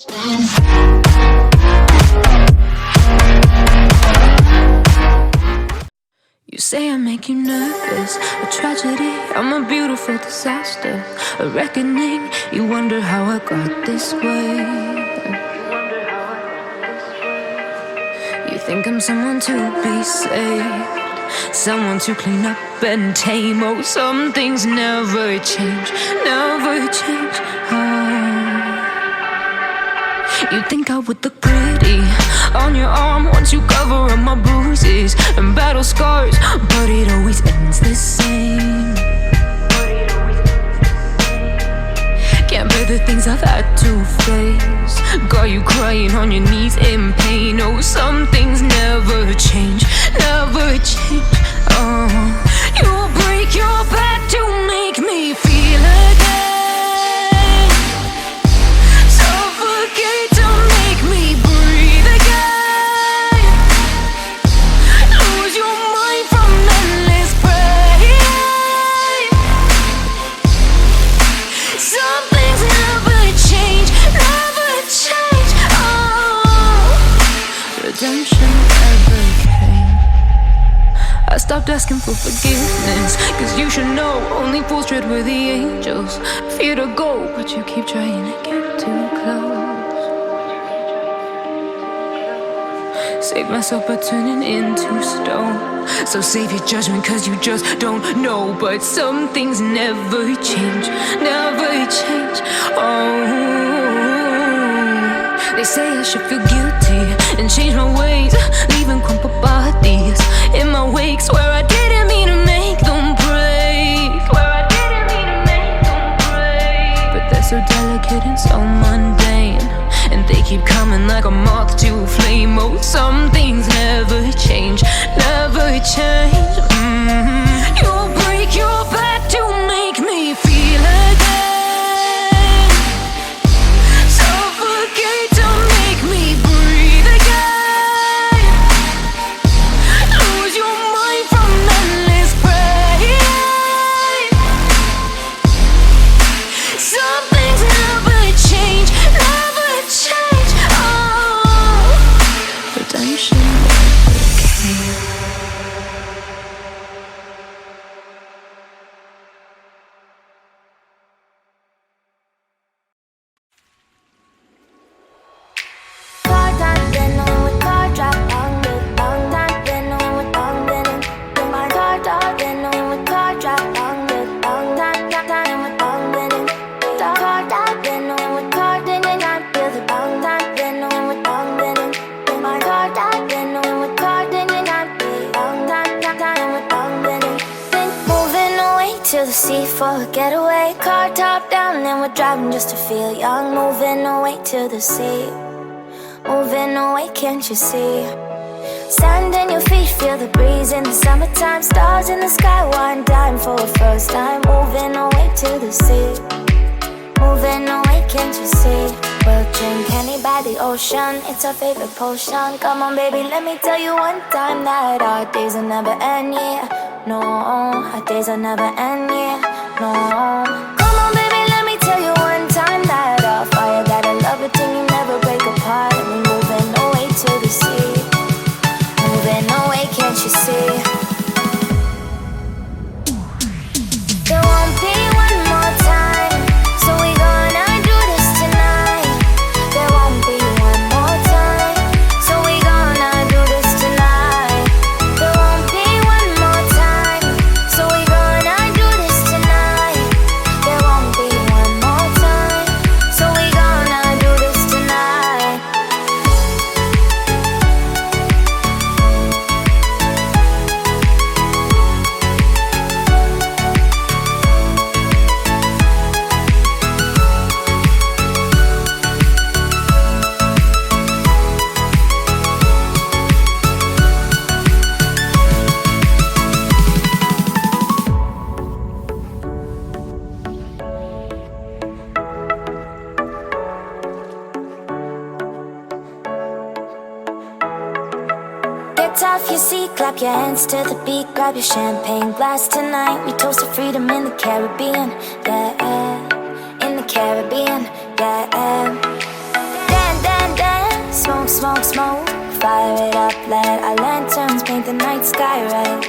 You say I make you nervous, a tragedy, I'm a beautiful disaster, a reckoning, you wonder how I got this way. You think I'm someone to be saved, someone to clean up and tame. Oh, some things never change, never change. You think I would look pretty on your arm once you cover up my bruises and battle scars, but it always ends the same. Can't bear the things I've had to face, got you crying on your knees in pain. Oh, some things never change, never change. Oh, you'll break your back to make me feel again. I stopped asking for forgiveness, cause you should know only fools tread where the angels fear to go, but you keep trying to get too close. Save myself by turning into stone, so save your judgment cause you just don't know. But some things never change, never change. Oh, they say I should feel guilty and change my ways, leaving crumpled bodies in my wake. Swear I didn't mean to make them break, swear I didn't mean to make them break. But they're so delicate and so mundane, and they keep coming like a moth to a flame. Oh, some things never change, never change. You'll break your back to make me feel again. For a getaway, car top down, and we're driving just to feel young. Moving away to the sea, moving away, can't you see? Sand in your feet, feel the breeze in the summertime. Stars in the sky, one dime for a first time. Moving away to the sea, moving away, can't you see? We'll drink honey by the ocean, it's our favorite potion. Come on baby, let me tell you one time that our days will never end, yeah. No, our days will never end, yeah. No. Come on baby, let me tell you one time that our fire got a love it till you never break apart. And we're moving away to the sea, moving away, can't you see? There won't be one more time, so we gonna do this tonight. There won't be one more time, so we gonna do this tonight. There won't be one more time, so we gonna do this tonight. There won't be one more time, so we gonna do this tonight. Get off your seat, clap your hands to the beat. Grab your champagne glass tonight. We toast to freedom in the Caribbean, yeah, in the Caribbean, yeah. big smoke, fire it up, let our lanterns paint the night sky red.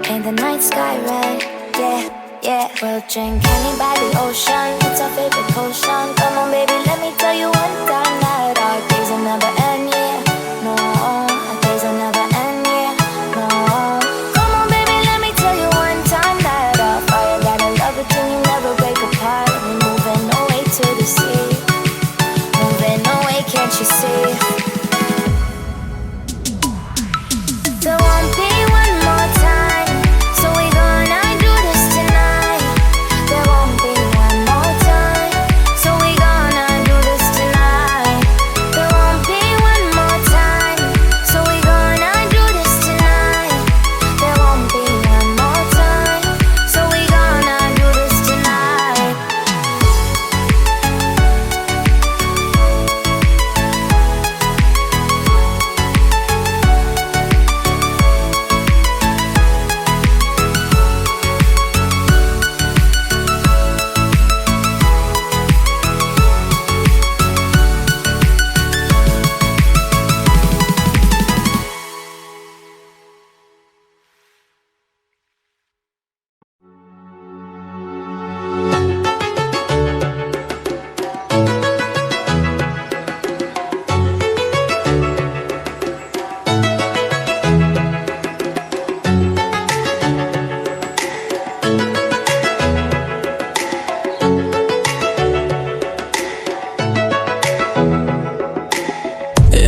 Paint the night sky red, yeah, yeah. We'll drink honey by the ocean, it's our favorite potion. Come on baby, let me tell you one time that our days will never end, yeah. No, our days will never end, yeah. No. Come on baby, let me tell you one time that our fire got a love it till you never break apart. We're moving away to the sea, moving away, can't you see? There won't be one more time, so we gonna do this tonight. There won't be one more time, so we gonna do this tonight. There won't be one more time, so we gonna do this tonight. There won't be one more time, so we gonna do this tonight.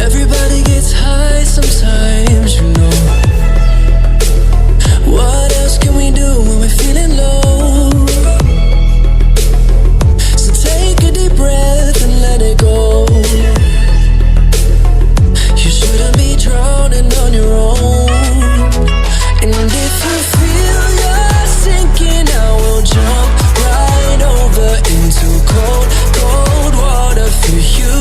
Everybody gets high sometimes, you know. What else can we do when we're feeling low? So take a deep breath and let it go. You shouldn't be drowning on your own. And if you feel you're sinking, I will jump right over into cold, cold water for you.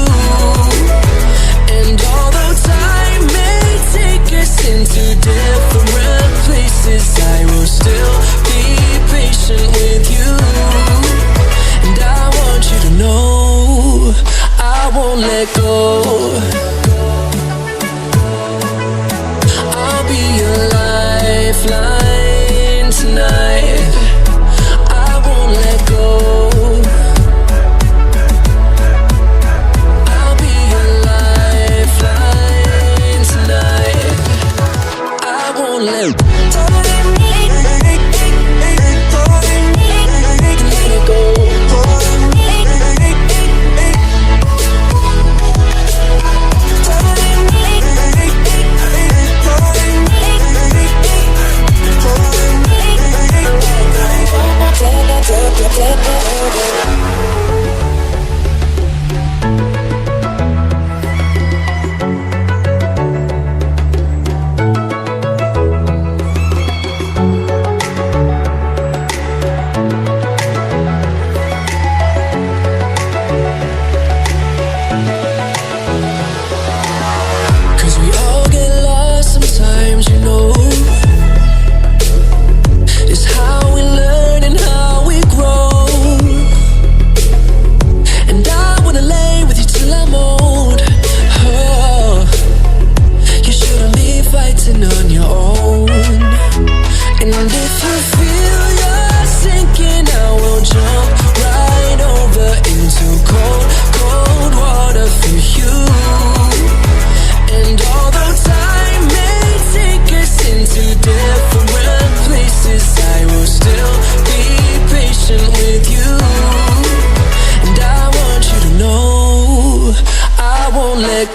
And although time may take us into different places, I will still be patient with you. And I want you to know I won't let go. I'll be your lifeline tonight. I won't let go. Let